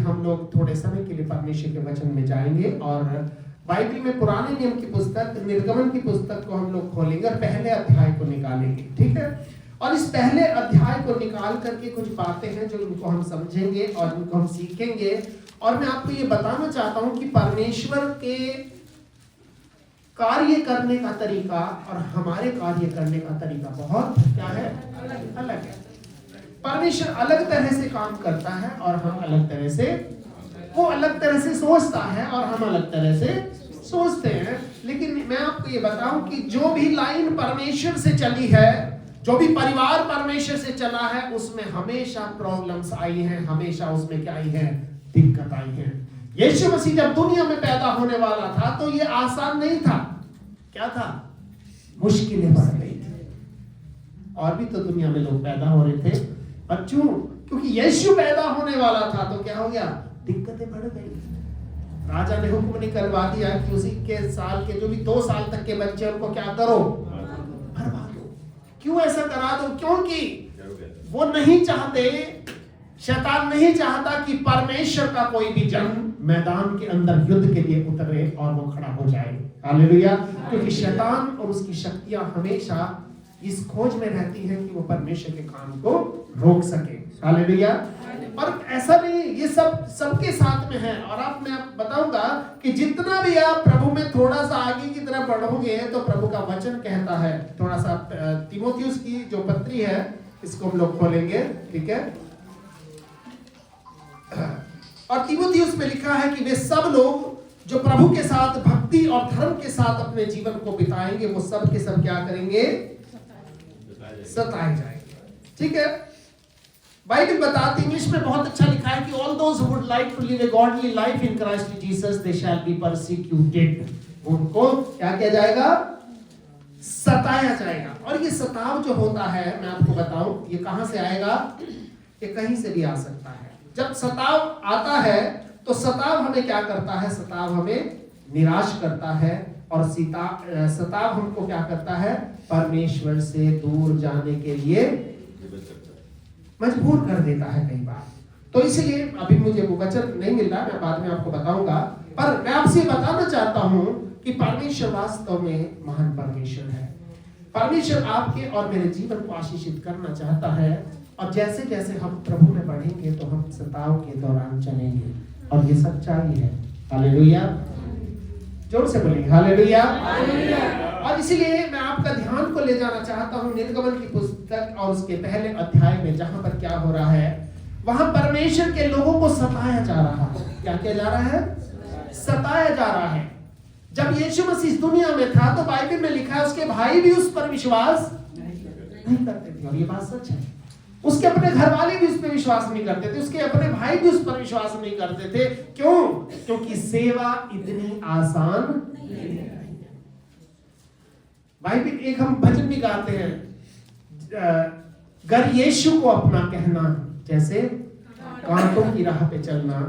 हम लोग थोड़े समय के लिए परमेश्वर के वचन में जाएंगे और बाइबल में पुराने नियम की पुस्तक निर्गमन की पुस्तक को हम लोग खोलेंगे और पहले अध्याय को निकालेंगे, ठीक है। और इस पहले अध्याय को निकाल करके कुछ बातें हैं जो उनको हम समझेंगे और उनको हम सीखेंगे। और मैं आपको ये बताना चाहता हूं कि परमेश्वर के कार्य करने का तरीका और हमारे कार्य करने का तरीका बहुत क्या है, अलग है। परमेश्वर अलग तरह से काम करता है और हम अलग तरह से, वो अलग तरह से सोचता है और हम अलग तरह से सोचते हैं। लेकिन मैं आपको ये बताऊं कि जो भी लाइन परमेश्वर से चली है, जो भी परिवार परमेश्वर से चला है, उसमें हमेशा प्रॉब्लम्स आई हैं, हमेशा उसमें क्या आई है, दिक्कत आई है। यीशु मसीह जब दुनिया में पैदा होने वाला था तो ये आसान नहीं था। क्या था? मुश्किलें बढ़ गई थी। और भी तो दुनिया में लोग पैदा हो रहे थे, पर क्योंकि यीशु पैदा होने वाला था तो क्या हो गया, दिक्कतें बढ़ गई। राजा ने हुक्म निकलवा दिया कि उसी के साल के जो भी 2 साल तक के बच्चे उनको क्या करो, भरवा दो। क्यों ऐसा करा दो? क्योंकि वो नहीं चाहते, शैतान नहीं चाहता कि परमेश्वर का कोई भी जन मैदान के अंदर युद्ध के लिए उतरे और वो खड़ा हो जाए। हालेलुया। क्योंकि शैतान और उसकी शक्तियां हमेशा इस खोज में रहती हैं कि वो परमेश्वर के काम को रोक सके। हालेलुया। और ऐसा नहीं, ये सब सबके साथ में है। और मैं आप बताऊंगा कि जितना भी आप प्रभु में थोड़ा सा आगे की तरफ बढ़ोगे तो प्रभु का वचन कहता है, थोड़ा सा तीमुथियुस की जो पत्री है इसको हम लोग खोलेंगे, ठीक है। और तीमुथियुस में लिखा है कि वे सब लोग जो प्रभु के साथ भक्ति और धर्म के साथ अपने जीवन को बिताएंगे वो सब के सब क्या करेंगे, सताए जाएंगे, ठीक है। बाइबल बताती, इंग्लिश में बहुत अच्छा लिखा है कि all those who would like to live a godly life in Christ Jesus they shall be persecuted. उनको क्या किया जाएगा, सताया जाएगा। और ये सताव जो होता है, मैं आपको बताऊं, ये कहां से आएगा, ये कहीं से भी आ सकता है। जब सताव आता है तो सताव हमें क्या करता है, सताव हमें निराश करता है और सताव हमको क्या करता है, परमेश्वर से दूर जाने के लिए मजबूर कर देता है कई बार। तो इसलिए अभी मुझे वो वचन नहीं मिल रहा, मैं बाद में आपको बताऊंगा। पर मैं आपसे बताना चाहता हूं कि परमेश्वर वास्तव में महान परमेश्वर है। परमेश्वर आपके और मेरे जीवन को आशीषित करना चाहता है। और जैसे जैसे हम प्रभु में बढ़ेंगे तो हम सताव के दौरान चलेंगे, और ये सच्चाई है। हालेलुया। जोर से बोलेंगे हालेलुया। और इसीलिए मैं आपका ध्यान को ले जाना चाहता हूं निर्गमन की पुस्तक और उसके पहले अध्याय में, जहां पर क्या हो रहा है, वहां परमेश्वर के लोगों को सताया जा रहा है। क्या किया जा रहा है, सताया जा रहा है। जब यीशु मसीह इस दुनिया में था तो बाइबल में लिखा है उसके भाई भी उस पर विश्वास नहीं करते थे। और ये बात सच है। उसके अपने घर वाले भी उस पर विश्वास नहीं करते थे, उसके अपने भाई भी उस पर विश्वास नहीं करते थे। क्यों? क्योंकि सेवा इतनी आसान नहीं है। बाइबल एक हम भजन भी गाते हैं, गर यीशु को अपना कहना, जैसे कांटों की राह पे चलना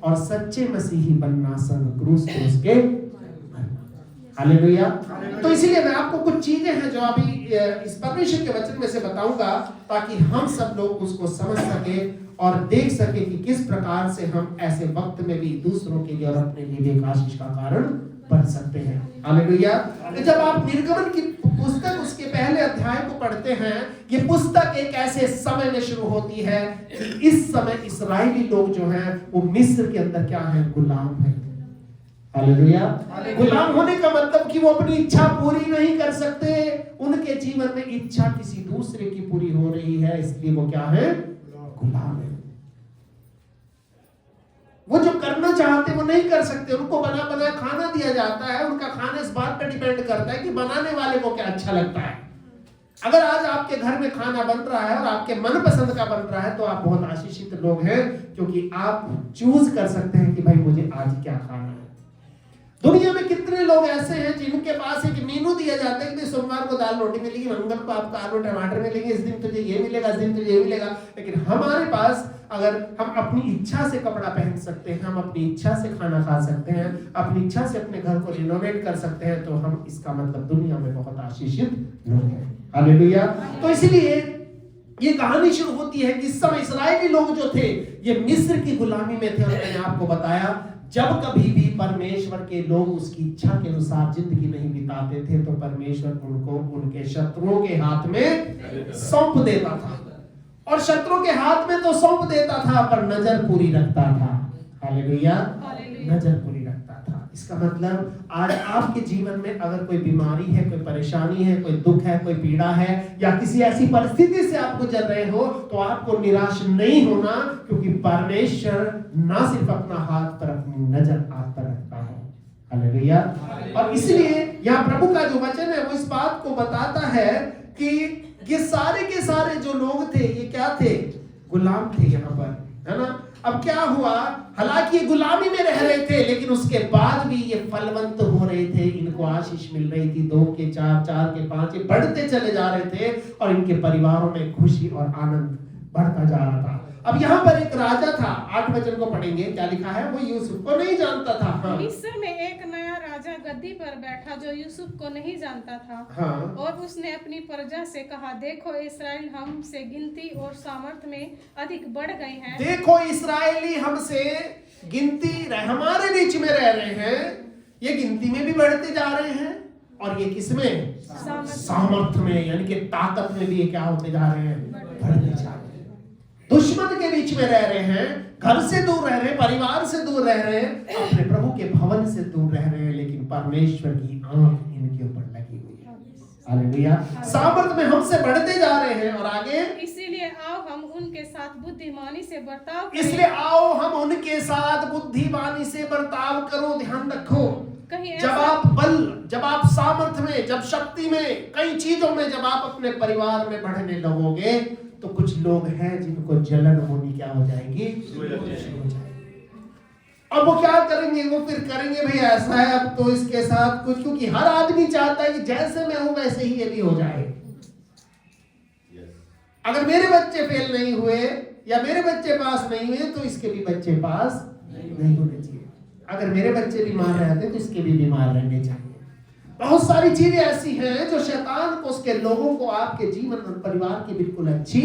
और सच्चे मसीही बनना, संग क्रूस को उसके मरना। हालेलुया। तो इसीलिए मैं आपको कुछ चीजें हैं जो अभी इस परमेश्वर के वचन में से बताऊंगा, ताकि हम सब लोग उसको समझ सके और देख सके कि किस प्रकार से हम ऐसे वक्त में भी दूसरों के लिए और अपने लिए एक आशीष का कारण बन सकते हैं। हालेलुया। जब आप निर्गमन की पुस्तक उसके पहले अध्याय को पढ़ते हैं, ये पुस्तक एक ऐसे समय में शुरू होती है कि इस समय इस्राएली लोग जो हैं वो मिस्र के अंदर क्या है, गुलाम है। हालेलुया। गुलाम होने का मतलब कि वो अपनी इच्छा पूरी नहीं कर सकते, उनके जीवन में इच्छा किसी दूसरे की पूरी हो रही है, इसलिए वो क्या है, गुलाम है। वो जो करना चाहते वो नहीं कर सकते, उनको बना बना खाना दिया जाता है। उनका खाना इस बात पर डिपेंड करता है कि बनाने वाले को क्या अच्छा लगता है। अगर आज आपके घर में खाना बन रहा है और आपके मनपसंद का बन रहा है तो आप बहुत आशीषित लोग हैं, क्योंकि आप चूज कर सकते हैं कि भाई मुझे आज क्या खाना है। दुनिया में कितने लोग ऐसे हैं जिनके पास एक मेनू दिया जाता है कि सोमवार को दाल रोटी मिलेगी, मंगल को आपको आलू टमाटर मिलेंगे, इस दिन तुझे ये मिलेगा, इस दिन तुझे ये मिलेगा। लेकिन हमारे पास, अगर हम अपनी इच्छा से कपड़ा पहन सकते हैं, हम अपनी इच्छा से खाना खा सकते हैं, अपनी इच्छा से अपने घर को रिनोवेट कर सकते हैं, तो हम, इसका मतलब दुनिया में बहुत आशीषित लोग हैं। हालेलुया। तो इसलिए ये कहानी शुरू होती है कि इस समय इस्राएली लोग जो थे ये मिस्र की गुलामी में थे। और मैंने आपको बताया जब कभी भी परमेश्वर के लोग उसकी इच्छा के अनुसार जिंदगी नहीं बिताते थे तो परमेश्वर उनको उनके शत्रुओं के हाथ में सौंप देता था। और शत्रुओं के हाथ में तो सौंप देता था पर नजर पूरी रखता था। हालेलुया, नजर पूरी रखता था। इसका मतलब आज आपके जीवन में अगर कोई बीमारी है, कोई परेशानी है, कोई दुख है, कोई पीड़ा है या किसी ऐसी परिस्थिति से आप गुजर रहे हो तो आपको निराश नहीं होना, क्योंकि परमेश्वर ना सिर्फ अपना हाथ पर अपनी नजर आप पर रखता है। हालेलुया। और इसलिए यहाँ प्रभु का जो वचन है वो इस बात को बताता है कि ये सारे के सारे जो लोग थे ये क्या थे? गुलाम थे यहाँ पर, है ना। अब क्या हुआ, हालांकि ये गुलामी में रह रहे थे लेकिन उसके बाद भी ये फलवंत हो रहे थे, इनको आशीष मिल रही थी। 2 के 4, 4 के 5 ये बढ़ते चले जा रहे थे और इनके परिवारों में खुशी और आनंद बढ़ता जा रहा था। अब यहाँ पर एक राजा था, 8 वचन को पढ़ेंगे, क्या लिखा है? वो यूसुफ को नहीं जानता था। हाँ। मिस्र में एक नया राजा गद्दी पर बैठा जो यूसुफ को नहीं जानता था। हाँ। और उसने अपनी प्रजा से कहा, देखो इस्राएल हमसे गिनती और सामर्थ्य में अधिक बढ़ गए हैं। देखो इस्राएली हमसे गिनती हमारे बीच में रह रहे हैं, ये गिनती में भी बढ़ते जा रहे हैं और ये किसमें? सामर्थ्य में, यानी कि ताकत में भी ये क्या होते जा रहे हैं? बढ़ते जा रहे हैं। दुश्मन के बीच में रह रहे हैं, घर से दूर रह रहे हैं, परिवार से दूर रह रहे हैं, अपने प्रभु के भवन से दूर रह रहे हैं, लेकिन परमेश्वर की आंख इनके ऊपर लगी हुई है। हालेलुया। सामर्थ में हमसे बढ़ते जा रहे हैं। और आगे, इसीलिए आओ हम उनके साथ बुद्धिमानी से बर्ताव करें। इसलिए आओ हम उनके साथ बुद्धिमानी से बर्ताव करो। ध्यान रखो, जब आप बल, जब आप सामर्थ्य में, जब शक्ति में, कई चीजों में जब आप अपने परिवार में बढ़ने लगोगे तो कुछ लोग हैं जिनको जलन होनी क्या हो जाएगी? शुरू हो जाएगी। अब वो क्या करेंगे? वो फिर करेंगे भाई ऐसा है अब तो इसके साथ कुछ, क्योंकि हर आदमी चाहता है कि जैसे मैं हूं वैसे ही ये भी हो जाए। अगर मेरे बच्चे फेल नहीं हुए या मेरे बच्चे पास नहीं हुए तो इसके भी बच्चे पास नहीं होने चाहिए। अगर मेरे बच्चे बीमार रहते तो इसके भी बीमार रहने चाहिए। बहुत सारी चीजें ऐसी हैं जो शैतान को, उसके लोगों को आपके जीवन और परिवार की बिल्कुल अच्छी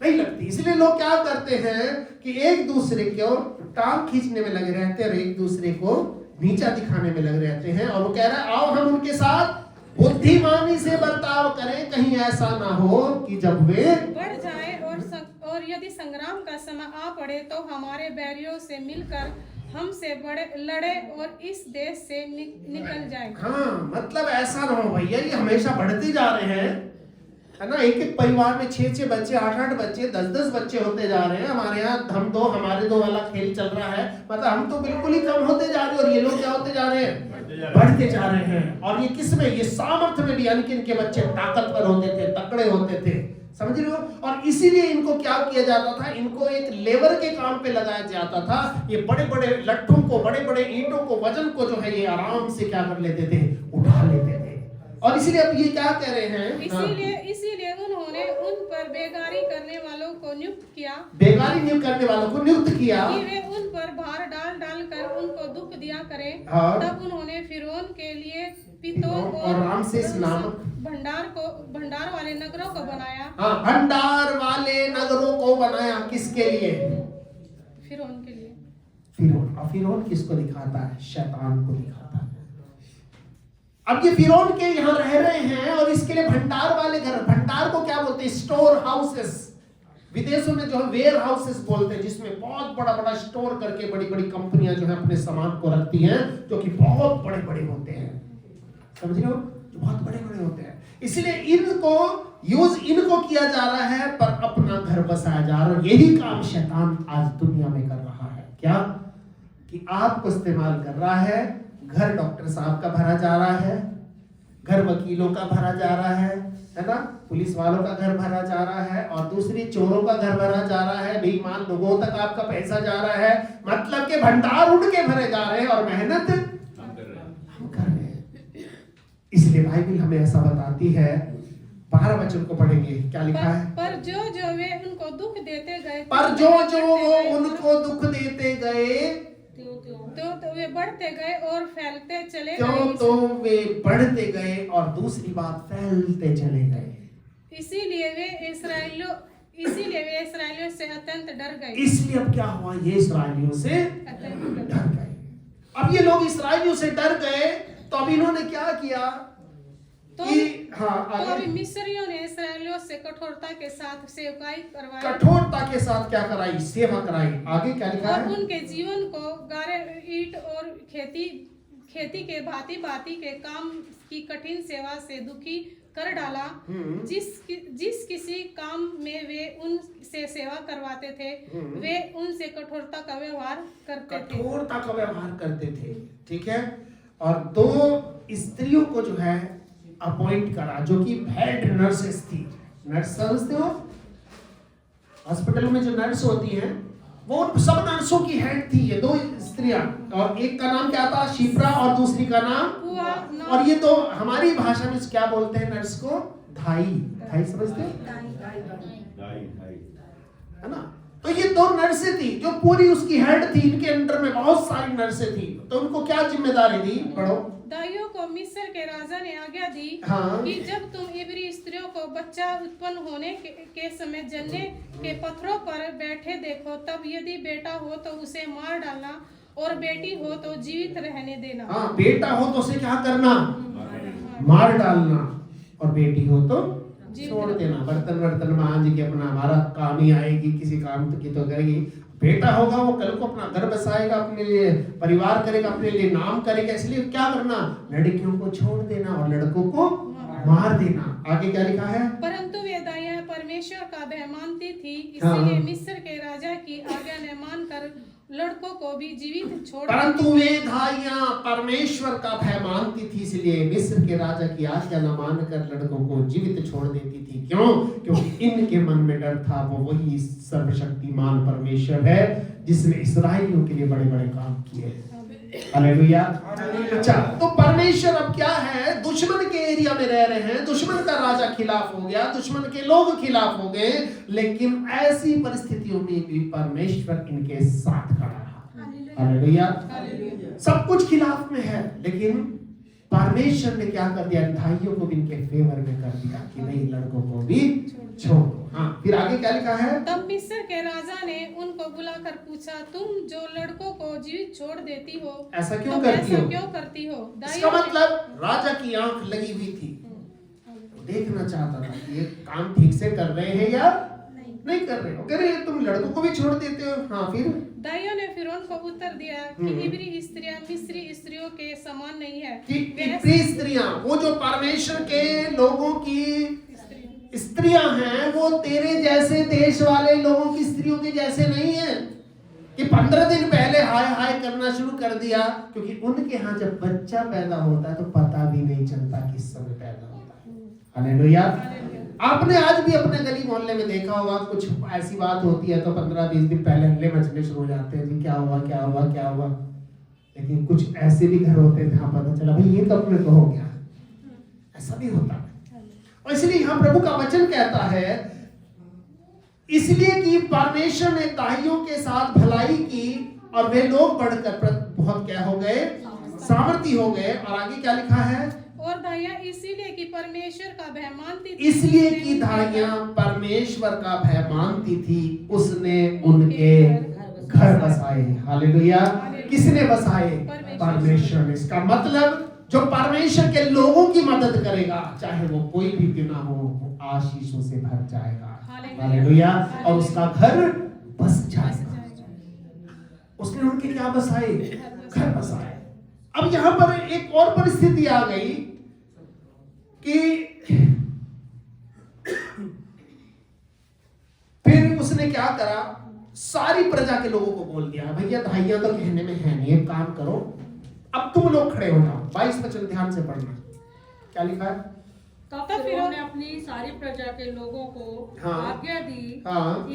नहीं लगती। इसलिए लोग क्या करते हैं कि एक दूसरे को टांग खींचने में लगे रहते हैं और एक दूसरे को नीचा दिखाने में लगे रहते हैं। और वो कह रहा है आओ हम उनके साथ बुद्धिमानी से बर्ताव करें, कहीं ऐसा ना हो कि जब वे बढ़ जाए और यदि संग्राम का समय आ पड़े तो हमारे बैरियों से मिलकर हमसे बड़े लड़े और इस देश से निकल जाए। हाँ, मतलब ऐसा ना हो भैया, ये हमेशा बढ़ते जा रहे हैं, है ना। एक एक परिवार में 6-6 बच्चे, 8-8 बच्चे, 10-10 बच्चे होते जा रहे हैं। हमारे यहाँ हम 2 हमारे 2 वाला खेल चल रहा है। मतलब हम तो बिल्कुल ही कम होते जा रहे हैं और ये लोग क्या होते जा रहे हैं? बढ़ते जा रहे हैं। और ये किसमें? ये सामर्थ्य में भी, यानी कि इनके बच्चे ताकतवर होते थे, तकड़े होते थे, समझ रहे हो। और इसीलिए इनको क्या किया जाता था? इनको एक लेबर के काम पे लगाया जाता था। ये बड़े बड़े लट्ठों को, बड़े बड़े ईंटों को, वजन को जो है ये आराम से क्या कर लेते थे? उठा लेते थे। और इसीलिए अब ये क्या कह रहे हैं? इसीलिए उन्होंने उन पर बेगारी करने वालों को नियुक्त किया। बेगारी नियुक्त करने वालों को नियुक्त किया कि वे उन पर भार डाल कर उनको दुख दिया करें। तब उन्होंने फिरौन के लिए पितोम और रामसेस नामक भंडार वाले नगरों को बनाया। हाँ, भंडार वाले नगरों को बनाया। किसके लिए? फिरौन के लिए। फिरौन। और फिरौन किसको दिखाता है? शैतान को दिखाता है। अब ये फिरौन के यहाँ रह रहे हैं और इसके लिए भंडार वाले घर, भंडार को क्या बोलते हैं? Store houses. विदेशों में जो है वेयर हाउसेस बोलते हैं, जिसमें बहुत बड़ा बड़ा स्टोर करके बड़ी बड़ी कंपनियां जो है अपने सामान को रखती हैं, जो कि बहुत बड़े बड़े होते हैं, समझ रहे हो, जो बहुत बड़े बड़े होते हैं। इसलिए इनको किया जा रहा है पर अपना घर बसाया जा रहा है। यही काम शैतान आज दुनिया में कर रहा है। क्या? कि आपको इस्तेमाल कर रहा है। घर डॉक्टर साहब का भरा जा रहा है, घर वकीलों का भरा जा रहा है ना, पुलिस वालों का घर भरा जा रहा है, और दूसरी चोरों का घर भरा जा रहा है, बेईमान लोगों तक आपका पैसा जा रहा है। मतलब के भंडार उड़ के भरे जा रहे हैं और मेहनत हम कर रहे हैं। इसलिए बाइबल हमें ऐसा बताती है। 12 वचन को पढ़ेंगे, क्या लिखा है? पर जो वे उनको दुख देते गए, पर जो वो उनको दुख देते गए तो वे बढ़ते गए और फैलते चले गए। तो वे बढ़ते गए और दूसरी बात फैलते चले गए। इसीलिए वे इस्राएलियों से अत्यंत डर गए। इसलिए अब क्या हुआ, ये इस्राएलियों से डर गए। अब ये लोग इस्राएलियों से डर गए तो अब इन्होंने क्या किया तो मिस्रियों ने इस्राएलियों से कठोरता के साथ सेवकाई करवाई। कठोरता के साथ क्या कराई, सेवा कराई। आगे क्या लिखा है, और उनके जीवन को गारे ईंट और खेती के भांति के काम की कठिन सेवा से दुखी कर डाला। जिस किसी काम में वे उनसे सेवा करवाते थे वे उनसे कठोरता का व्यवहार करते थे। ठीक है। और 2 स्त्रियों को जो है अपॉइंट करा जो कि हेड नर्सेस थी। नर्स समझते हो, हॉस्पिटल में जो नर्स होती हैं वो सब नर्सों की हेड थी ये 2 स्त्रियां। और एक का नाम क्या था, शिप्रा, और दूसरी का नाम, और ये 2 हमारी भाषा में क्या बोलते हैं नर्स को, धाई समझते हैं, है ना। तो ये 2 नर्सें थी जो पूरी उसकी हेड थी। इनके अंडर में बहुत सारी नर्सें थी। तो उनको क्या जिम्मेदारी दी, पढ़ो। दाइयों को मिस्र के राजा ने आज्ञा दी कि जब तुम इब्री स्त्रियों को बच्चा उत्पन्न होने के समय जन्ने के पत्थरों पर बैठे देखो, तब यदि बेटा हो तो उसे मार डालना और बेटी हो तो जीवित रहने देना। हाँ, बेटा हो तो उसे क्या करना, मार डालना, और बेटी हो तो छोड़ देना। बर्तन मांज के अपना, हमारा काम ही आएगी, किसी काम की तो करेगी। बेटा होगा वो कल को अपना घर बसाएगा, अपने लिए परिवार करेगा, अपने लिए नाम करेगा। इसलिए क्या करना, लड़कियों को छोड़ देना और लड़कों को मार देना। आगे क्या लिखा है, परंतु वे दाइयां परमेश्वर का भय मानती थी, इसलिए मिस्र के राजा की आज्ञा ने मानकर लड़कों को भी जीवित छोड़। परंतु वे दाइयां परमेश्वर का भय मानती थी, इसलिए मिस्र के राजा की आज्ञा न मानकर लड़कों को जीवित छोड़ देती थी। क्यों? क्योंकि इनके मन में डर था, वो वही सर्वशक्तिमान परमेश्वर है जिसने इस्राएलियों के लिए बड़े बड़े काम किए। हालेलुया। अच्छा, तो परमेश्वर अब क्या है, दुश्मन के एरिया में रह रहे हैं, दुश्मन का राजा खिलाफ हो गया, दुश्मन के लोग खिलाफ हो गए, लेकिन ऐसी परिस्थितियों में भी परमेश्वर इनके साथ खड़ा रहा। हालेलुया। सब कुछ खिलाफ में है, लेकिन परमेश्वर ने क्या कर दिया, भाइयों को भी इनके फेवर में कर दिया कि नहीं, लड़कों को भी छोड़ो। हाँ, फिर आगे क्या लिखा है, तब मिस्र के राजा ने उनको बुलाकर पूछा, तुम जो लड़कों को जीवित छोड़ देती हो, ऐसा क्यों तो करती हो? इसका मतलब राजा की आंख लगी हुई थी, देखना चाहता था कि ये काम ठीक से कर रहे हैं या नहीं कर रहे हो। कह रहे तुम लड़कों को भी छोड़ देते हो। हाँ, फिर दाइयों ने फिरौन को उत्तर दिया कि इब्री स्त्रियां मिस्री स्त्रियों के समान नहीं है। कि इब्री स्त्रियां, वो जो परमेश्वर के लोगों की स्त्रियां हैं, वो तेरे जैसे देश वाले लोगों की स्त्रियों के जैसे नहीं है कि 15 दिन पहले हाय हाय करना शुरू कर दिया। क्योंकि उनके यहाँ जब बच्चा पैदा होता है तो पता भी नहीं चलता किस समय पैदा होता है। हालेलुया। आपने आज भी अपने गली मोहल्ले में देखा होगा, कुछ ऐसी बात होती है तो 15-20 दिन पहले हल्ले मचने शुरू हो जाते हैं, जी क्या हुआ। लेकिन कुछ ऐसे भी घर होते हैं जहाँ पता चला भाई ये तो अपने को हो गया। ऐसा भी होता है। और इसलिए यहाँ प्रभु का वचन कहता है, इसलिए कि परमेश्वर ने दाइयों के साथ भलाई की और वे लोग बढ़कर बहुत क्या हो गए, सामर्थी हो गए। और आगे क्या लिखा है, और दाइयां इसीलिए कि परमेश्वर का भय मानती थी, इसलिए कि दाइयां परमेश्वर का भय मानती थी, उसने उनके घर बसाए। हालेलुया। किसने बसाए? परमेश्वर ने। इसका मतलब जो परमेश्वर के लोगों की मदद करेगा, चाहे वो कोई भी क्यों ना हो, वो आशीषों से भर जाएगा। हालेलुया। और उसका घर बस जाएगा। उसने उनके क्या बसाए? घर बसाए। अब यहां पर एक और परिस्थिति आ गई कि फिर उसने क्या करा, सारी प्रजा के लोगों को बोल दिया, भैया दाइयां तो कहने में है नहीं, एक काम करो, अब तुम लोग खड़े हो जाओ। 22 वचन ध्यान से पढ़ना, क्या लिखा है। तब फिरौन ने अपनी सारी प्रजा के लोगों को आज्ञा दी,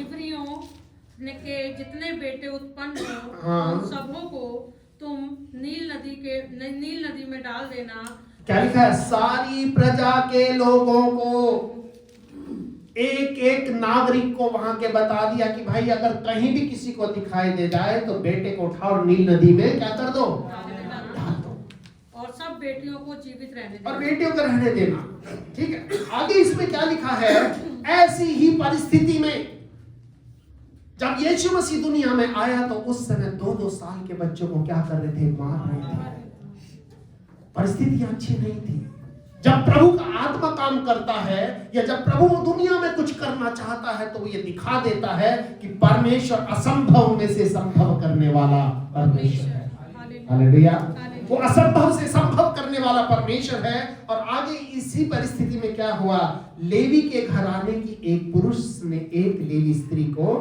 इब्रियों के जितने बेटे उत्पन्न हो उन सबों को तुम नील नदी में डाल देना। क्या लिखा है? सारी प्रजा के लोगों को, एक एक नागरिक को वहां के बता दिया कि भाई अगर कहीं भी किसी को दिखाई दे जाए तो बेटे को उठाओ और नील नदी में क्या कर दो, डाल दो। और सब बेटियों को जीवित रहने और देना। बेटियों को रहने देना। ठीक है, आगे इसमें क्या लिखा है, ऐसी ही परिस्थिति में जब यीशु मसीह दुनिया में आया तो उस समय 2-2 साल के बच्चों को क्या कर रहे थे, मार रहे थे। परिस्थितियां अच्छी नहीं थी। जब प्रभु का आत्मा काम करता है या जब प्रभु दुनिया में कुछ करना चाहता है तो वो ये दिखा देता है कि परमेश्वर असंभव में से संभव करने वाला परमेश्वर है। हालेलुया। वो असंभव से संभव करने वाला परमेश्वर है। और आगे इसी परिस्थिति में क्या हुआ, लेवी के घराने की एक पुरुष ने एक लेवी स्त्री को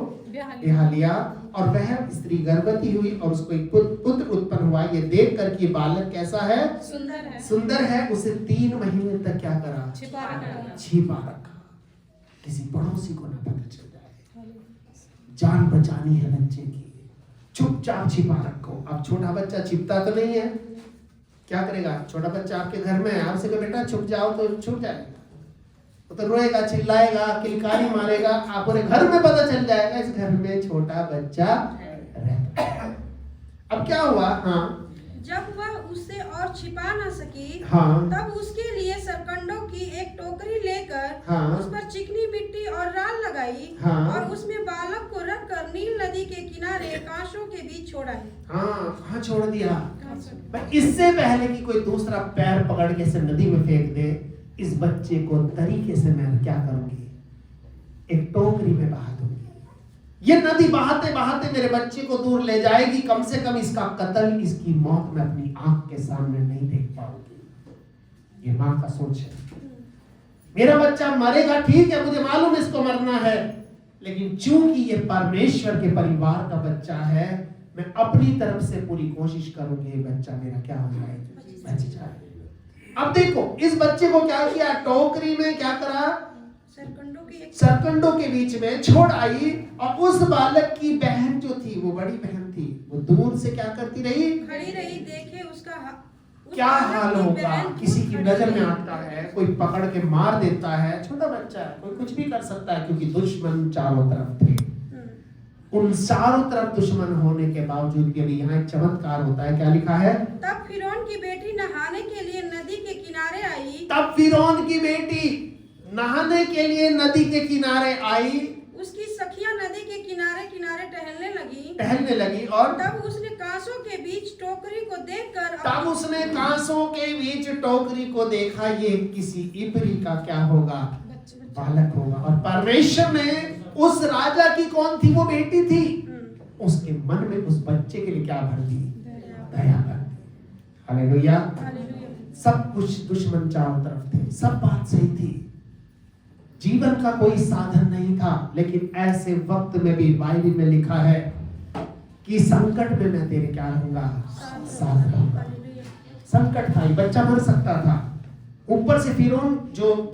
ब्याह लिया और वह स्त्री गर्भवती हुई और उसको एक पुत्र उत्पन्न हुआ। ये देख कर कि बालक कैसा है, सुंदर है। उसे 3 महीने तक क्या करा, छिपा रखा, किसी पड़ोसी को ना पता चल जाए। जान बचानी है बच्चे की, चुपचाप छिपा रखो। अब छोटा बच्चा छिपता तो नहीं है, क्या करेगा, छोटा बच्चा आपके घर में है, आपसे कहे बेटा छुप जाओ तो छुप जाएगा, तो रोएगा, चिल्लाएगा, किलकारी मारेगा, आप पूरे घर में पता चल जाएगा इस घर में छोटा बच्चा रहता है। अब क्या हुआ, हाँ, जब वह उससे और छिपा न सकी, हाँ, तब उसके लिए सरकंडों की एक टोकरी लेकर हाँ, उस पर चिकनी मिट्टी और राल लगाई, हाँ, और उसमें बालक को रखकर नील नदी के किनारे कांशों के बीच छोड़ा। हाँ, कहाँ छोड़ दिया, इससे पहले कि कोई दूसरा पैर पकड़ के इसे नदी में फेंक दे, इस बच्चे को तरीके से मैं क्या करूंगी, एक टोकरी में बहा दूंगी। ये नदी बहाते बहाते मेरे बच्चे को दूर ले जाएगी, कम से कम इसका कत्ल, इसकी मौत मैं अपनी आंख के सामने नहीं देख पाऊंगी। ये माँ का सोच है, मेरा बच्चा मरेगा, ठीक है, मुझे मालूम इसको मरना है, लेकिन चूंकि ये परमेश्वर के परिवार का बच्चा है, मैं अपनी तरफ से पूरी कोशिश करूंगी बच्चा मेरा क्या हो जाए, बच जाए। अब देखो इस बच्चे को क्या किया, टोकरी में क्या करा, सरकंडों के बीच में छोड़ आई। और उस बालक की बहन जो थी, वो बड़ी बहन थी, वो दूर से क्या करती रही, खड़ी रही, देखे उसका क्या हाल होगा। किसी की नजर में आता है, कोई पकड़ के मार देता है, छोटा बच्चा है, कोई कुछ भी कर सकता है, क्योंकि दुश्मन चारों तरफ थे। उन चारों तरफ दुश्मन होने के बावजूद भी अभी यहाँ एक चमत्कार होता है, क्या लिखा है, तब फिरौन की बेटी नहाने के लिए नदी के किनारे आई। तब फिरौन की बेटी नहाने के लिए नदी के किनारे आई। उसकी सखियां नदी के किनारे किनारे टहलने लगी और तब उसने कांसों के बीच टोकरी को देखकर देखा, ये किसी इब्री का क्या होगा, बालक होगा। और परमेश्वर ने उस राजा की कौन थी, वो बेटी थी, उसके मन में उस बच्चे के लिए क्या भर दी, दया भर दी। हालेलुया। सब कुछ दुश्मन चारों तरफ थे, सब बात सही थी, जीवन का कोई साधन नहीं था, लेकिन ऐसे वक्त में भी बाइबल में लिखा है कि संकट में मैं तेरे क्या रहूंगा, साथ रहूंगा। संकट था, बच्चा मर सकता था, ऊपर से फिरौन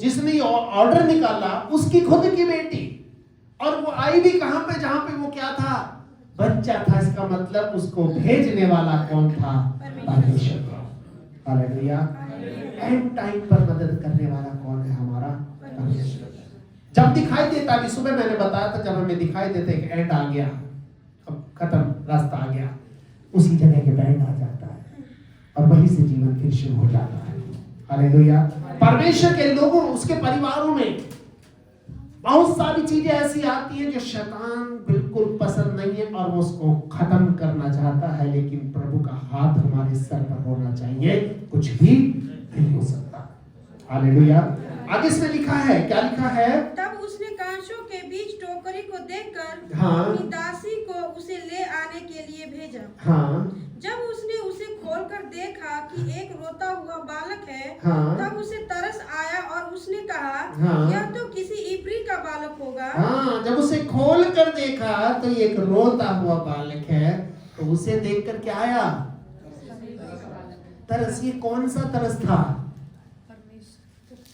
जिसने ऑर्डर निकाला उसकी खुद की बेटी, और वो आई भी कहां पे, जहां पे वो क्या था, बच्चा था। इसका मतलब उसको भेजने वाला कौन था, परमेश्वर। हालेलुया। एंड टाइम पर मदद करने वाला कौन है, हमारा परमेश्वर। जब दिखाई देता, अभी सुबह मैंने बताया था, जब हमें दिखाई देता एक एंड आ गया, अब खत्म, रास्ता आ गया, उसी जगह के बैंड आ जाता है और वहीं से जीवन फिर शुरू हो जाता है। हालेलुया। परमेश्वर के लोगों, उसके परिवारों में बहुत सारी चीजें ऐसी आती हैं जो शैतान बिल्कुल पसंद नहीं है और वो उसको खत्म करना चाहता है, लेकिन प्रभु का हाथ हमारे सर पर होना चाहिए, कुछ भी नहीं हो सकता। हालेलुया। आगे इसमें लिखा है, क्या लिखा है, तब उसने कांशों के बीच टोकरी को देखकर हाँ, अपनी दासी को उसे ले आने के लिए भेजा। हाँ, जब उसने उसे खोलकर देखा कि एक रोता हुआ बालक है, हाँ, तब उसे तरस आया और उसने कहा, हाँ, यह तो किसी इब्री का बालक होगा। हाँ, जब उसे खोल कर देखा तो ये एक रोता हुआ बालक है, तो उसे देखकर क्या आया, तरस। ये कौन सा तरस था,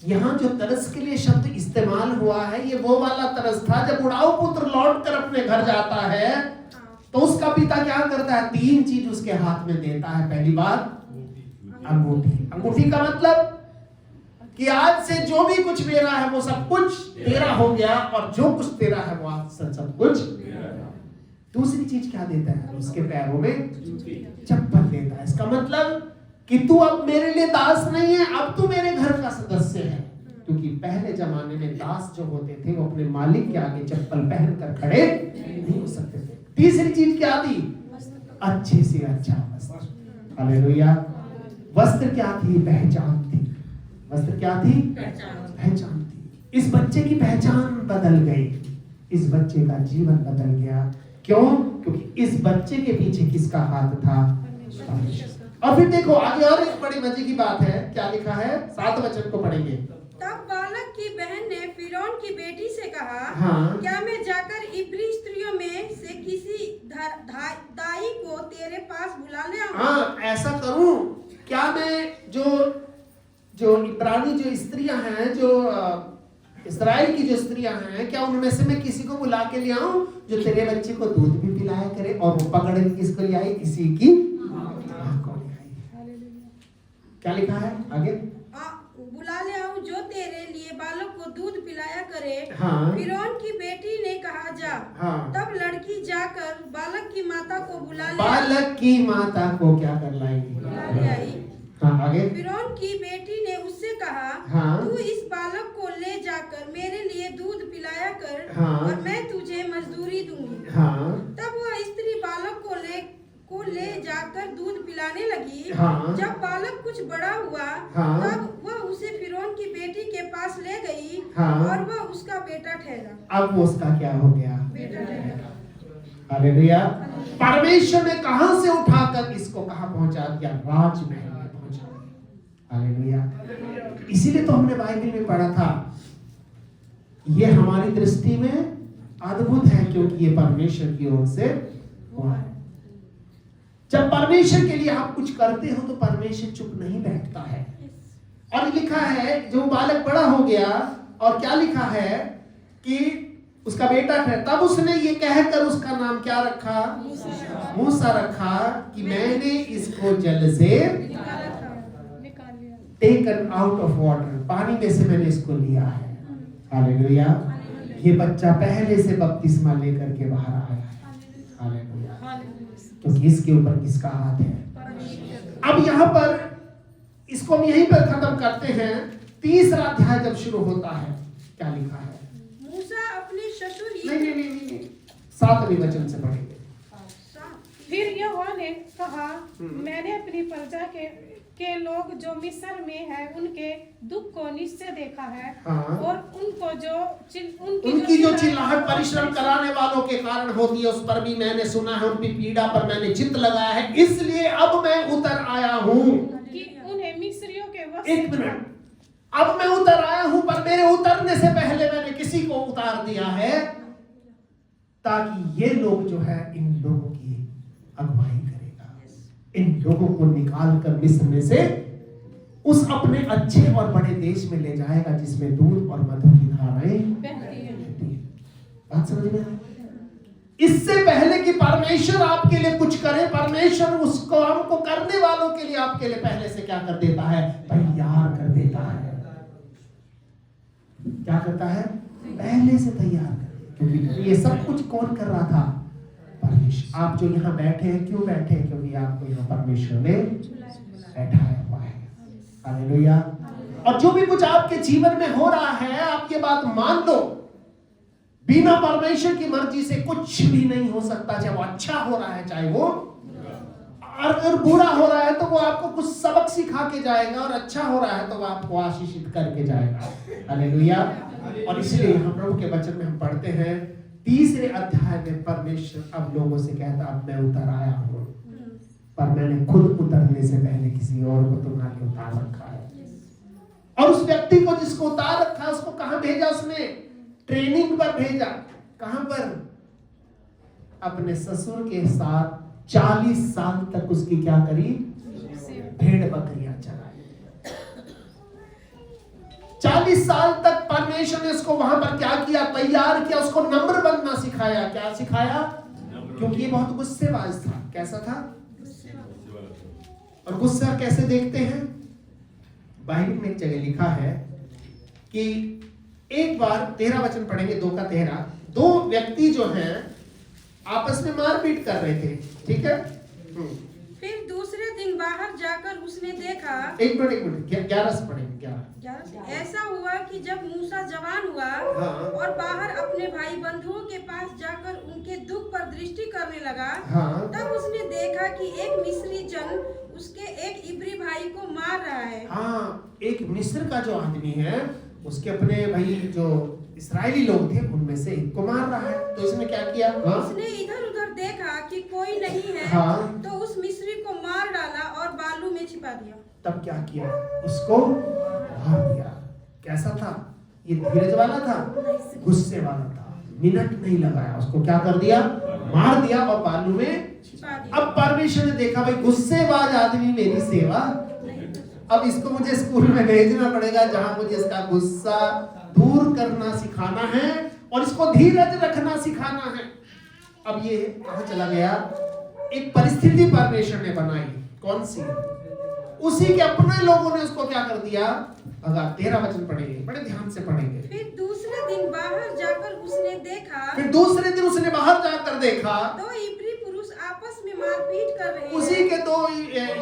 यहाँ जो तरस के लिए शब्द इस्तेमाल हुआ है, ये वो वाला तरस था जब उड़ाऊ पुत्र लौट कर अपने घर जाता है तो उसका पिता क्या करता है, 3 चीज उसके हाथ में देता है। पहली बात अंगूठी। अंगूठी का मतलब कि आज से जो भी कुछ मेरा है वो सब कुछ तेरा हो गया, और जो कुछ तेरा है वो आज से सब कुछ। दूसरी चीज क्या देता है, उसके पैरों में चप्पल देता है। इसका मतलब कि तू अब मेरे लिए दास नहीं है, अब तू मेरे घर का सदस्य है। क्योंकि पहले जमाने में दास जो होते थे वो अपने मालिक के आगे चप्पल पहनकर खड़े नहीं हो सकते थे। तीसरी चीज क्या थी? अच्छे से अच्छा वस्त्र। हालेलुया। वस्त्र क्या थी? पहचान थी। वस्त्र क्या थी? पहचान थी। इस बच्चे की पहचान बदल गई, इस बच्चे का जीवन बदल गया। क्यों? क्योंकि इस बच्चे के पीछे किसका हाथ था? और फिर देखो आगे और एक बड़ी मजे की बात है, क्या लिखा है? 7 वचन को पढ़ेंगे। तब बालक की बहन ने फिरौन की बेटी से कहा, हाँ। क्या मैं जाकर इब्री स्त्रियों में से किसी दाई को तेरे पास बुला ले आऊं? हाँ, ऐसा करूं क्या मैं जो इब्रानी जो स्त्रियां हैं, जो इस्राएल की जो स्त्रियां हैं, क्या उनमें से मैं किसी को बुला के ले आऊं जो तेरे बच्चे को दूध भी पिलाया करे? और वो पकड़ के किसको ले आई? किसी की मां को ले आई। क्या लिखा है आगे? बुला ले आऊं जो तेरे लिए बालक को दूध पिलाया करे। हाँ। फिरौन की बेटी ने कहा, जा। हाँ। तब लड़की जाकर बालक की माता को बुला ले बालक की माता को क्या कर लाएगी? बुला ले आई। हाँ, आगे। फिरौन की बेटी ने उससे कहा, हाँ। तू इस बालक को ले जाकर मेरे लिए दूध पिलाया कर। हाँ। और मैं तुझे मजदूरी दूंगी। हाँ। तब वह स्त्री बालक को ले जाकर दूध पिलाने लगी। हाँ। जब बालक कुछ बड़ा हुआ, हाँ। तब वह उसे फिरौन की बेटी के पास ले गई। हाँ। और वह उसका बेटा ठहरा। अब वो उसका क्या हो गया? बेटा ठहरा। हालेलुया। परमेश्वर ने कहां से उठाकर इसको कहां पहुंचा दिया? राजमहल में पहुंचा दिया। हालेलुया। इसीलिए तो हमने बाइबल में पढ़ा था, ये हमारी दृष्टि में अद्भुत है क्योंकि ये परमेश्वर की ओर से हुआ है। जब परमेश्वर के लिए आप कुछ करते हो तो परमेश्वर चुप नहीं बैठता है। और लिखा है जो बालक बड़ा हो गया, और क्या लिखा है कि उसका बेटा था, तब उसने ये कहकर उसका नाम क्या रखा? मूसा रखा कि मैंने इसको जल से टेकन आउट ऑफ वाटर, पानी में से मैंने इसको लिया है। हालेलुया। ये बच्चा पहले से बपतिस्मा लेकर के बाहर आया है। हालेलुया। क्योंकि इसके ऊपर किसका हाथ है? अब यहाँ पर इसको हम यहीं पर खत्म करते हैं। 3रा अध्याय जब शुरू होता है, क्या लिखा है? मूसा अपने ससुर नहीं, 7वें वचन से पढ़ेंगे। फिर यहोवा ने कहा, मैंने अपनी प्रजा के लोग जो मिस्र में है उनके दुख को निश्चय देखा है। हाँ। और उनको उनकी जो चिल्लाहट परिश्रम कराने वालों के कारण होती है उस पर भी मैंने सुना है, उनकी पीड़ा पर मैंने चित्त लगाया है, इसलिए अब मैं उतर आया हूँ कि उन्हें मिस्रियों के वश। एक मिनट, अब मैं उतर आया हूँ, पर मेरे उतरने से पहले मैंने किसी को उतार दिया है ताकि ये लोग जो है इन लोगों की अगुवाई करेगा, इन लोगों को निकाल कर मिस्र में से उस अपने अच्छे और बड़े देश में ले जाएगा जिसमें दूध और मधु की धाराएं बहती हैं। बात समझ में आई? इससे पहले कि परमेश्वर आपके लिए कुछ करे, परमेश्वर उस काम को करने वालों के लिए आपके लिए पहले से क्या कर देता है? तैयार कर देता है। क्या करता है? पहले से तैयार कर। क्योंकि ये सब कुछ कौन कर रहा था? परमेश्वर। आप जो यहाँ बैठे हैं, क्यों बैठे हैं? क्योंकि आपको यहाँ परमेश्वर ने बैठाया हुआ है। हालेलुया। और जो भी कुछ आपके जीवन में हो रहा है, आप ये बात मान लो, बिना परमेश्वर की मर्जी से कुछ भी नहीं हो सकता। चाहे वो अच्छा हो रहा है, चाहे वो अगर बुरा हो रहा है तो वो आपको कुछ सबक सिखा के जाएगा, और अच्छा हो रहा है तो वो आपको आशीषित करके जाएगा। हालेलुया। और इसलिए हम प्रभु के वचन में हम पढ़ते हैं 3रे अध्याय में परमेश्वर अब लोगों से कहता, अब मैं उतर आया हूँ, पर मैंने खुद उतरने से पहले किसी और को तुम्हारे उतार रखा है। और उस व्यक्ति को जिसको उतार रखा है उसको कहां भेजा? उसने ट्रेनिंग पर भेजा। कहां पर? अपने ससुर के साथ 40 साल तक उसकी क्या करी? भेड़ बकरियां चराई। 40 साल तक परमेश्वर ने उसको वहां पर क्या किया? तैयार किया, उसको नम्र बनना सिखाया। क्या सिखाया? क्योंकि ये बहुत गुस्सेबाज था। कैसा था? और गुस्सा कैसे देखते हैं? बाइबल में एक जगह लिखा है कि एक बार 13 वचन पढ़ेंगे, 2 का 13। 2 व्यक्ति जो हैं आपस में मारपीट कर रहे थे, ठीक है? फिर दूसरे दिन बाहर जाकर उसने देखा। एक मिनट 11 से पढ़ेंगे 11। ऐसा हुआ कि जब मूसा जवान हुआ और बाहर अपने भाई बंधुओं के पास जाकर उनके दुख पर दृष्टि करने लगा, तब उसने देखा कि एक मिस्री जन उसके एक इब्री भाई को मार रहा है। हाँ, एक मिस्र का जो आदमी है उसके अपने भाई जो इस्राएली लोग थे उनमें से एक को मार रहा है। तो इसने क्या किया? उसने इधर उधर देखा कि कोई नहीं है, तो उस मिस्री को मार डाला और बालू में छिपा दिया। तब क्या किया? उसको मार दिया। कैसा था ये? धीरज वाला था, गुस्से वाला था, मिनट नहीं लगाया, उसको क्या कर दिया? मार दिया और बालू में छिपा दिया। अब परमेश्वर ने देखा भाई गुस्सेबाज आदमी मेरी सेवा, अब इसको मुझे स्कूल में भेजना पड़ेगा जहां मुझे इसका गुस्सा दूर करना सिखाना है और इसको धीरज रखना सिखाना है। अब ये कहां चला गया? एक परिस्थिति परमेश्वर ने बनाई। कौन सी? उसी के अपने लोगों ने उसको क्या कर दिया? भगा। 13 वचन पढ़ेंगे, बड़े ध्यान से पढ़ेंगे। फिर दूसरे दिन बाहर जाकर उसने देखा। दो इब्री पुरुष आपस में मारपीट कर रहे हैं। उसी के दो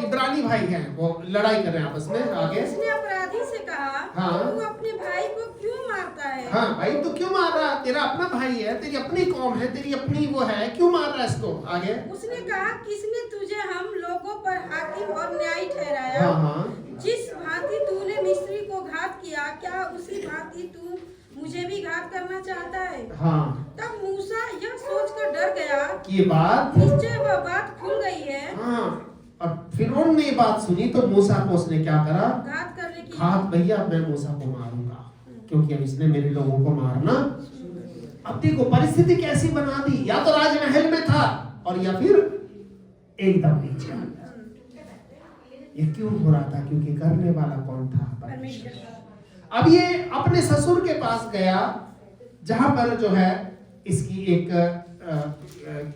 इब्रानी भाई हैं, वो लड़ाई कर रहे हैं आपस में। आगे उसने अपराधी से कहा, तू अपने भाई को क्यों मारता है? हाँ भाई, तू क्यों मार रहा? तेरा अपना भाई है, तेरी अपनी कौम है, तेरी अपनी वो है, क्यों मार रहा है इसको? आगे उसने कहा, किसने तुझे हम लोगों पर हाकिम और न्यायी ठहराया? जिस भांति तूने मिस्री को घात किया, क्या उसी भांति तू मुझे भी घात करना चाहता है? तब मूसा यह सोचकर डर गया कि बात निश्चय वह बात खुल गई है। और फिरौन ने बात सुनी तो मूसा को उसने क्या करा? घात करने की। भैया मैं मूसा को मारूंगा क्योंकि अब इसने मेरे लोगों को मारना। अब देखो परिस्थिति कैसी बना दी, या तो राजमहल में था और या फिर एकदम नीचे आ गया। ये क्यों हो रहा था? क्योंकि करने वाला कौन था? परमेश्वर। अब ये अपने ससुर के पास गया जहां पर जो है इसकी एक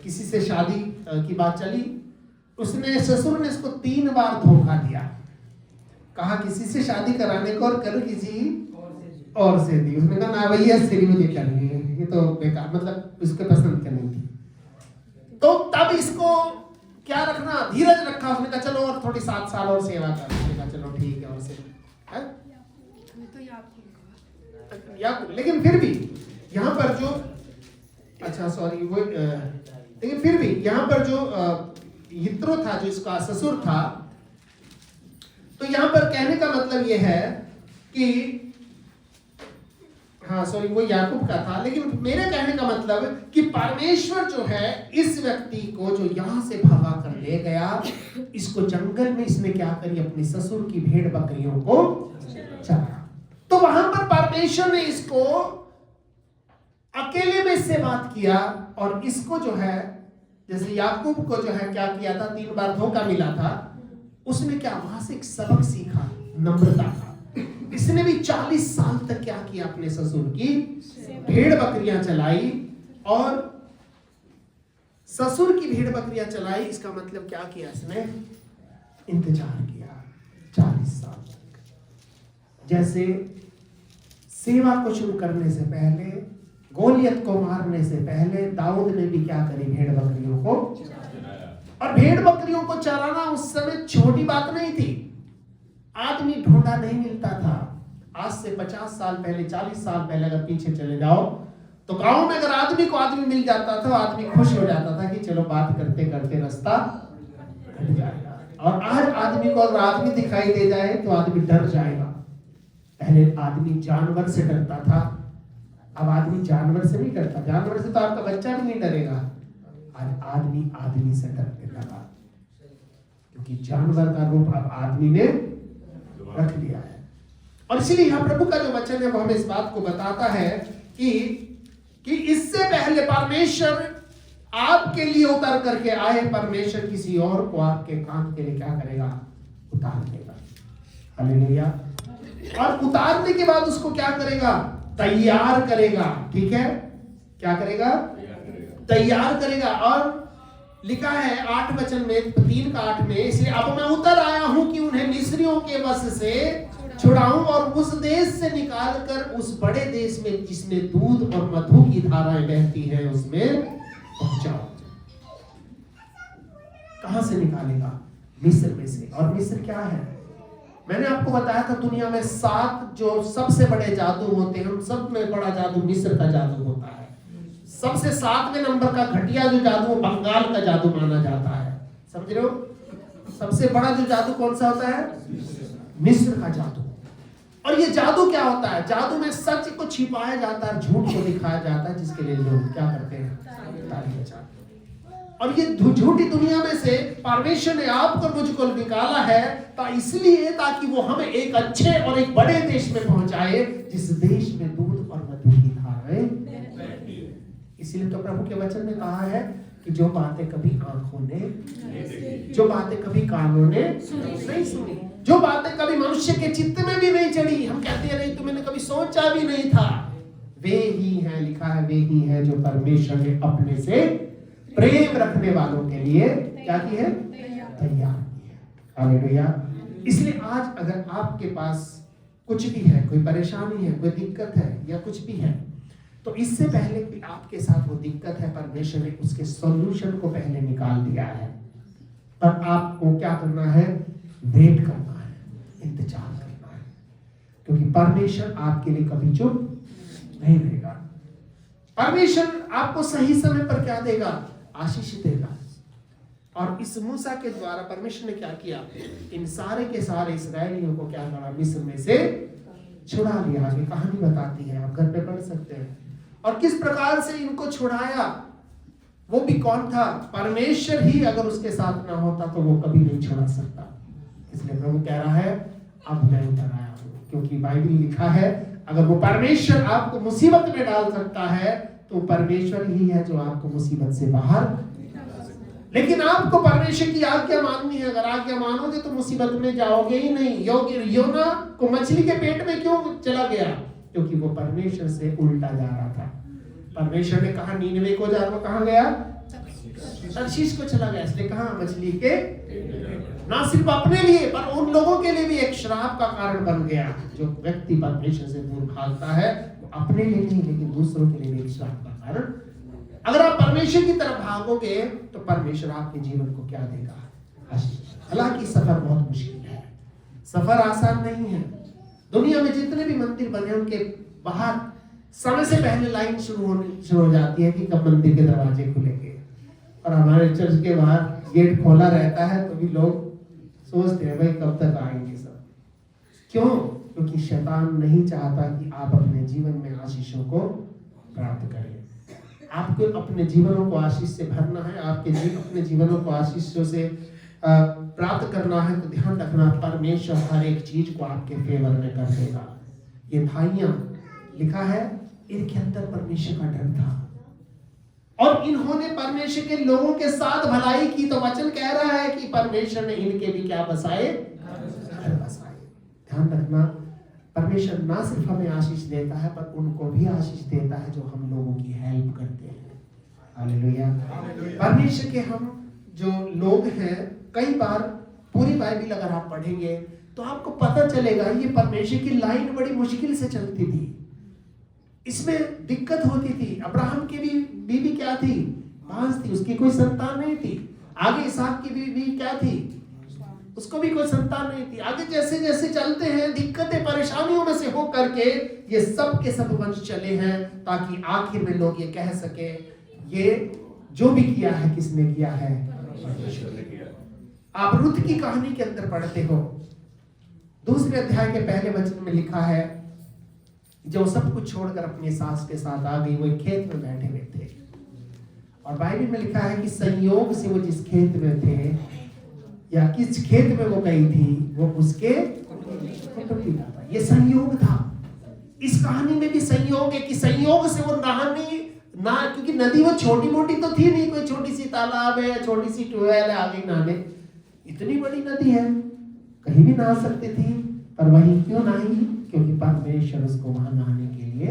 किसी से शादी की बात चली। उसने ससुर ने इसको 3 बार धोखा दिया, कहा किसी से शादी कराने को और कर किसी और से दी। उसने कहा ना भैया इससे मुझे करनी है, ये तो बेकार, मतलब उसको पसंद करनी थी। तो तब इसको क्या रखना? धीरज रखा। उसने कहा चलो और थोड़ी 7 साल और सेवा कर। उसने कहा चलो ठीक है और से लेकिन फिर भी यहाँ पर जो लेकिन फिर भी यहाँ पर जो यित्रो था, जो इसका ससुर था, तो यहाँ पर कहने का मतलब ये है कि वो याकूब का था, लेकिन मेरे कहने का मतलब कि परमेश्वर जो है इस व्यक्ति को जो यहाँ से भगा कर ले गया, इसको जंगल में इसने क्या करी? अपने ससुर की भेड़ बकरियों को चराया। तो वहां पर परमेश्वर ने इसको अकेले में इससे बात किया और इसको जो है जैसे याकूब को जो है क्या किया था? 3 बार धोखा मिला था। उसने क्या वहां से एक सबक सीखा, नम्रता का। इसने भी 40 साल तक क्या किया? अपने ससुर की भेड़ बकरियां चलाई और ससुर की भेड़ बकरियां चलाई। इसका मतलब क्या किया? इसने इंतजार किया 40 साल तक। जैसे सेवा को शुरू करने से पहले, गोलियत को मारने से पहले दाऊद ने भी क्या करी? भेड़ बकरियों को। और भेड़ बकरियों को चराना उस समय छोटी बात नहीं थी। आदमी ढूंढा नहीं मिलता था। आज से 50 साल पहले, 40 साल पहले अगर पीछे चले जाओ तो गांव में अगर आदमी को आदमी मिल जाता था, आदमी खुश हो जाता था कि चलो बात करते करते रास्ता कट जाएगा। और आज आदमी को अगर आदमी दिखाई दे जाए तो आदमी डर जाएगा। पहले आदमी जानवर से डरता था, अब आदमी जानवर से नहीं डरता। जानवर से तो आपका बच्चा भी नहीं डरेगा। आज आदमी आदमी से डरने लगा क्योंकि जानवर का रूप अब आदमी ने रख लिया है। और इसलिए यहाँ प्रभु का जो वचन है वो हमें इस बात को बताता है कि इससे पहले परमेश्वर आपके लिए उतर करके आए, परमेश्वर किसी और को आपके काम के लिए क्या करेगा? उतार देगा। हालेलुया। और उतारने के बाद उसको क्या करेगा? तैयार करेगा। ठीक है, क्या करेगा? तैयार करेगा। और लिखा है 8 वचन में, 3 का 8 में, इसलिए अब मैं उतर आया हूं कि उन्हें मिस्रियों के वश से छुड़ाऊं और उस देश से निकाल कर उस बड़े देश में जिसमें दूध और मधु की धाराएं बहती हैं उसमें पहुंचाऊं। कहां से निकालेगा? मिस्र में से। और मिस्र क्या है? मैंने आपको बताया था दुनिया में 7 जो सबसे बड़े जादू होते हैं, उन सब में बड़ा जादू मिस्र का जादू होता है। सबसे 7वें नंबर का घटिया जो जादू बंगाल का जादू माना जाता है। समझ रहे हो? सबसे बड़ा जो जादू कौन सा होता है? मिस्र का जादू। और ये जादू क्या होता है? जादू में सच को छिपाया जाता है, झूठ को दिखाया जाता है, जिसके लिए लोग क्या करते हैं? ताली बजाते हैं। और ये झूठी दुनिया में से परमेश्वर ने आपको मुझको निकाला है इसलिए ताकि वो हमें एक अच्छे और एक बड़े देश में पहुंचाए, जिस देश में दूध और मधु की धाराएं। इसीलिए तो प्रभु के वचन में कहा है कि जो बातें कभी आंखों ने, जो बातें कभी कानों ने नहीं सुनी, जो बातें कभी मनुष्य के चित्त में भी नहीं चढ़ी, हम कहते रहे तो मैंने कभी सोचा भी नहीं था, वे ही है, लिखा है वे ही है जो परमेश्वर ने अपने से प्रेम रखने वालों के लिए क्या की है? तैयार की है। हालेलुया। इसलिए आज अगर आपके पास कुछ भी है, कोई परेशानी है, कोई दिक्कत है या कुछ भी है, तो इससे पहले कि आपके साथ वो दिक्कत है, परमेश्वर ने उसके सॉल्यूशन को पहले निकाल दिया है। पर आपको क्या करना है? वेट करना है, इंतजार करना है, क्योंकि परमेश्वर आपके लिए कभी चुप नहीं रहेगा। परमेश्वर आपको सही समय पर क्या देगा? आशीष देगा। और इस मूसा के द्वारा परमेश्वर ने क्या किया? इन सारे के सारे इस्राएलियों को क्या करा? मिस्र में से छुड़ा लिया। आगे कहानी बताती है, आप घर पे पढ़ सकते हैं। और किस प्रकार से इनको छुड़ाया, वो भी कौन था? परमेश्वर ही अगर उसके साथ ना होता तो वो कभी नहीं छुड़ा सकता। इसलिए प्रभु कह रहा है अब मैं उतर आया हूं, क्योंकि बाइबल लिखा है अगर वो परमेश्वर आपको मुसीबत में डाल सकता है तो परमेश्वर ही है जो आपको मुसीबत से बाहर। लेकिन आपको परमेश्वर की आज्ञा माननी है। अगर आज्ञा मानोगे तो मुसीबत में जाओगे ही नहीं। योना को मछली के पेट में क्यों चला गया? क्योंकि वो परमेश्वर से उल्टा जा रहा था। परमेश्वर ने कहा नीनवे को जा, वो कहां गया? तर्शीश को चला गया। इसलिए कहा मछली के, ना सिर्फ अपने लिए पर उन लोगों के लिए भी एक श्राप का कारण बन गया। जो व्यक्ति परमेश्वर से दूर भागता है वो अपने लिए नहीं लेकिन दूसरों के लिए भी एक श्राप का कारण। अगर आप परमेश्वर की तरफ भागोगे तो परमेश्वर आपके जीवन को क्या देगा? आशीष। हालांकि सफर बहुत मुश्किल है, सफर आसान नहीं है। दुनिया में जितने भी मंदिर बने उनके बाहर समय से पहले लाइन शुरू हो जाती है कि कब मंदिर के दरवाजे खुलेंगे। और हमारे चर्च के बाहर गेट खोला रहता है तो भी लोग सोचते हैं भाई कब तक आएंगे सब। क्यों? क्योंकि शैतान नहीं चाहता कि आप अपने जीवन में आशीषों को प्राप्त करें। आपको अपने जीवनों को आशीष से भरना है, आपके अपने जीवनों को आशीषों से प्राप्त करना है तो ध्यान रखना परमेश्वर हर एक चीज को आपके फेवर में कर देगा। ये भाइयां लिखा है इनके अंदर परमेश्वर का डर था और इन्होंने परमेश्वर के लोगों के साथ भलाई की। तो वचन कह रहा है कि परमेश्वर ने इनके भी क्या बसाए? घर बसाए। ध्यान रखना परमेश्वर ना सिर्फ हमें आशीष देता है पर उनको भी आशीष देता है जो हम लोगों की हेल्प करते हैं। हालेलुया। परमेश्वर के हम जो लोग हैं, कई बार पूरी बाइबल अगर आप पढ़ेंगे तो आपको पता चलेगा ये परमेश्वर की लाइन बड़ी मुश्किल से चलती थी, इसमें दिक्कत होती थी। अब्राहम की भी बीवी क्या थी? बांझ थी, उसकी कोई संतान नहीं थी। आगे इसहाक की बीवी क्या थी? उसको भी कोई संतान नहीं थी। आगे जैसे जैसे चलते हैं दिक्कतें परेशानियों में से हो करके ये सब के सब वंश चले हैं ताकि आखिर में लोग ये कह सके ये जो भी किया है किसने किया है? परमेश्वर ने किया। आप रुत की कहानी के अंदर पढ़ते हो, 2 अध्याय के पहले वचन में लिखा है जो सब कुछ छोड़कर अपनी सास के साथ आ गई, वो एक खेत में बैठे हुए थे और बाइबल में लिखा है कि संयोग से वो जिस खेत में थे या किस खेत में वो गई थी वो उसके कुटुंबी का था। ये संयोग था। इस कहानी में भी संयोग है कि संयोग से वो ना, क्योंकि नदी वो छोटी मोटी तो थी नहीं, कोई छोटी सी तालाब है, छोटी सी ट्यूबवेल है, आगे नहाने। इतनी बड़ी नदी है, कहीं भी नहा सकती थी, पर वहीं क्यों नहाई? क्योंकि परमेश्वर उसको वहां नहाने के लिए,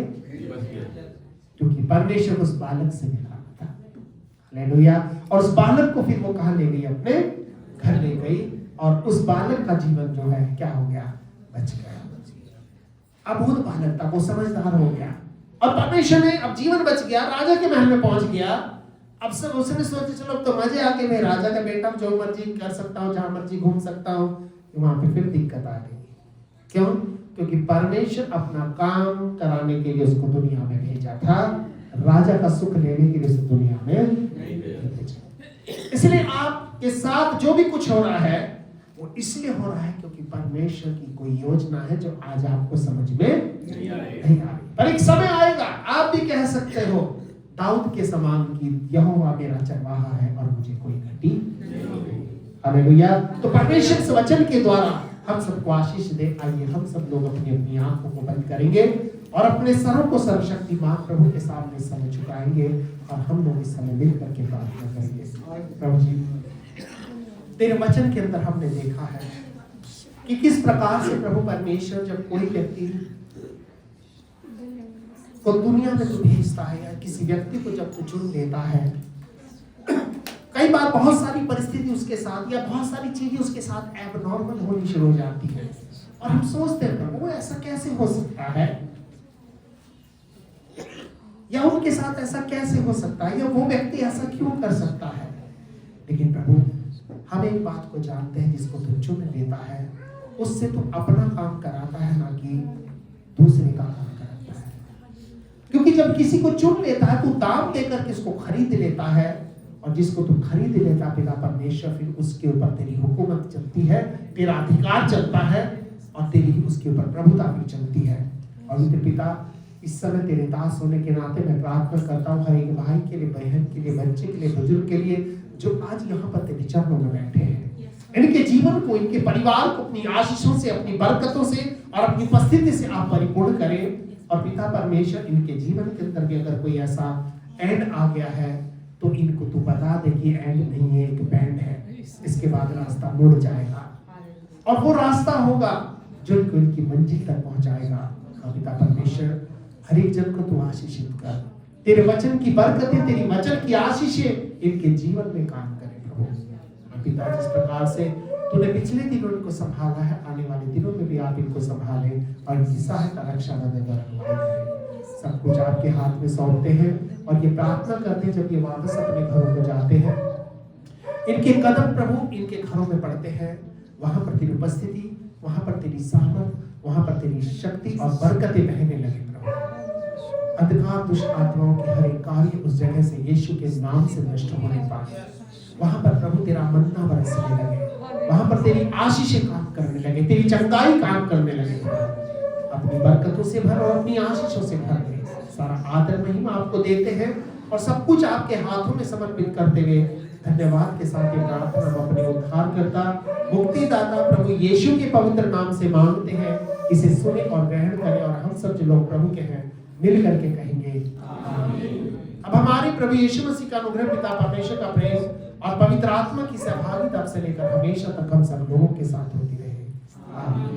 क्योंकि परमेश्वर उस बालक से मिला था। हालेलुया। और उस बालक को फिर वो कहां ले गई? अपने घर ले गई और उस बालक का जीवन जो है क्या हो गया? बच गया। अबूझ बालक था, वो समझदार हो गया और परमेश्वर ने अब जीवन बच गया, राजा के महल में पहुंच गया। अब सब उसने सोचा चलो तो मजे आके मैं राजा का बेटा जो मर्जी कर सकता हूँ, जहां मर्जी घूम सकता हूँ। वहां पे फिर दिक्कत आ गई। क्यों? क्योंकि परमेश्वर अपना काम कराने के लिए उसको दुनिया में भेजा था, राजा का सुख लेने के लिए उसको दुनिया में नहीं भेजा। इसलिए आपके साथ जो भी कुछ हो रहा है वो इसलिए हो रहा है क्योंकि परमेश्वर की कोई योजना है जो आज आपको समझ में नहीं आ रही। पर एक समय आएगा आप भी कह सकते हो दाऊद के समान कि यहोवा मेरा चरवाहा है और मुझे कोई घटी नहीं। हालेलुया। तो परमेश्वर इस वचन के द्वारा हम सबको आशीष दे। आइए हम सब लोग अपनी अपनी आंखों को बंद करेंगे और अपने सरों को सर्वशक्तिमान प्रभु के सामने सर झुकाएंगे और हम लोग इस समय मिल करके प्रार्थना करेंगे। प्रभु जी, तेरे वचन के अंदर हमने देखा है कि किस प्रकार से प्रभु परमेश्वर जब कोई व्यक्ति को दुनिया में तू भेजता है या किसी व्यक्ति को जब तू चुन लेता है, कई बार बहुत सारी परिस्थिति उसके साथ या बहुत सारी चीजें उसके साथ एबनॉर्मल होनी शुरू हो जाती है और हम सोचते हैं प्रभु ऐसा कैसे हो सकता है, या उनके साथ ऐसा कैसे हो सकता है, या वो व्यक्ति ऐसा क्यों कर सकता है। लेकिन प्रभु हम एक बात को जानते हैं, जिसको तू चुन लेता है उससे तू अपना काम कराता है, ना कि दूसरे का काम कराता है। क्योंकि जब किसी को चुन लेता है तू दाम देकर किसको खरीद लेता है, और जिसको तू खरीद लेता पिता परमेश्वर फिर उसके ऊपर तेरी हुकूमत चलती है, तेरा अधिकार चलता है और तेरी उसके ऊपर प्रभुता भी चलती है। और पिता इस समय तेरे दास होने के नाते मैं प्रार्थना करता हूँ हर एक भाई के लिए, बहन के लिए, बच्चे के लिए, बुजुर्ग के लिए जो आज यहाँ पर तेरे चरणों में बैठे हैं, इनके जीवन को, इनके परिवार को अपनी आशीषों से, अपनी बरकतों से और अपनी उपस्थिति से आप परिपूर्ण करें। और पिता परमेश्वर इनके जीवन के अंदर भी अगर कोई ऐसा एंड आ गया है तो इनको तू बता दे कि एंड नहीं है, एक बैंड है, इसके बाद रास्ता मुड़ जाएगा और वो रास्ता होगा जो इनको इनकी मंजिल तक पहुंचाएगा। पिता परमेश्वर हर एक जन को तू आशीषित कर, तेरे वचन की बरकतें, तेरी वचन की आशीषें इनके जीवन में काम करे प्रभु। पिता जिस प्रकार से तूने पिछले दिनों इनको संभाला है, आने वाले दिनों में भी आप इनको संभाले और इनकी सहायता, रक्षा करें। सब कुछ आपके हाथ में सौंपते हैं और ये प्रार्थना करते हैं जब ये वापस अपने घरों में जाते हैं, इनके कदम प्रभु इनके घरों में पड़ते हैं, वहां पर तेरी उपस्थिति, वहां पर तेरी सामर्थ, वहां पर तेरी शक्ति और बरकतें बहने लगे प्रभु। अंधकार दुष्ट आत्माओं के हर एक कार्य उस जगह से यीशु के नाम से नष्ट होने पाए। वहां पर प्रभु तेरा मन्ना बरसने लगे, वहां पर तेरी आशीषें काम करने लगे, तेरी चंगाई काम करने लगे। अपनी बरकतों से भर और अपनी आशीषों से भर दे। सारा आदर महिमा आपको देते हैं और सब कुछ आपके हाथों में समर्पित करते हुए धन्यवाद के साथ ये प्रार्थना अपने उद्धार करता, मुक्तिदाता प्रभु यीशु के पवित्र नाम से मांगते हैं। इसे सुने और ग्रहण करें और हम सब जो लोग प्रभु के हैं मिल करके कहेंगे आमीन। अब हमारे प्रभु यीशु मसीह का अनुग्रह, पिता परमेश्वर का प्रेम और पवित्र आत्मा की सहभागिता से लेकर हमेशा तक हम सब लोगों के साथ होती रहे। आमीन।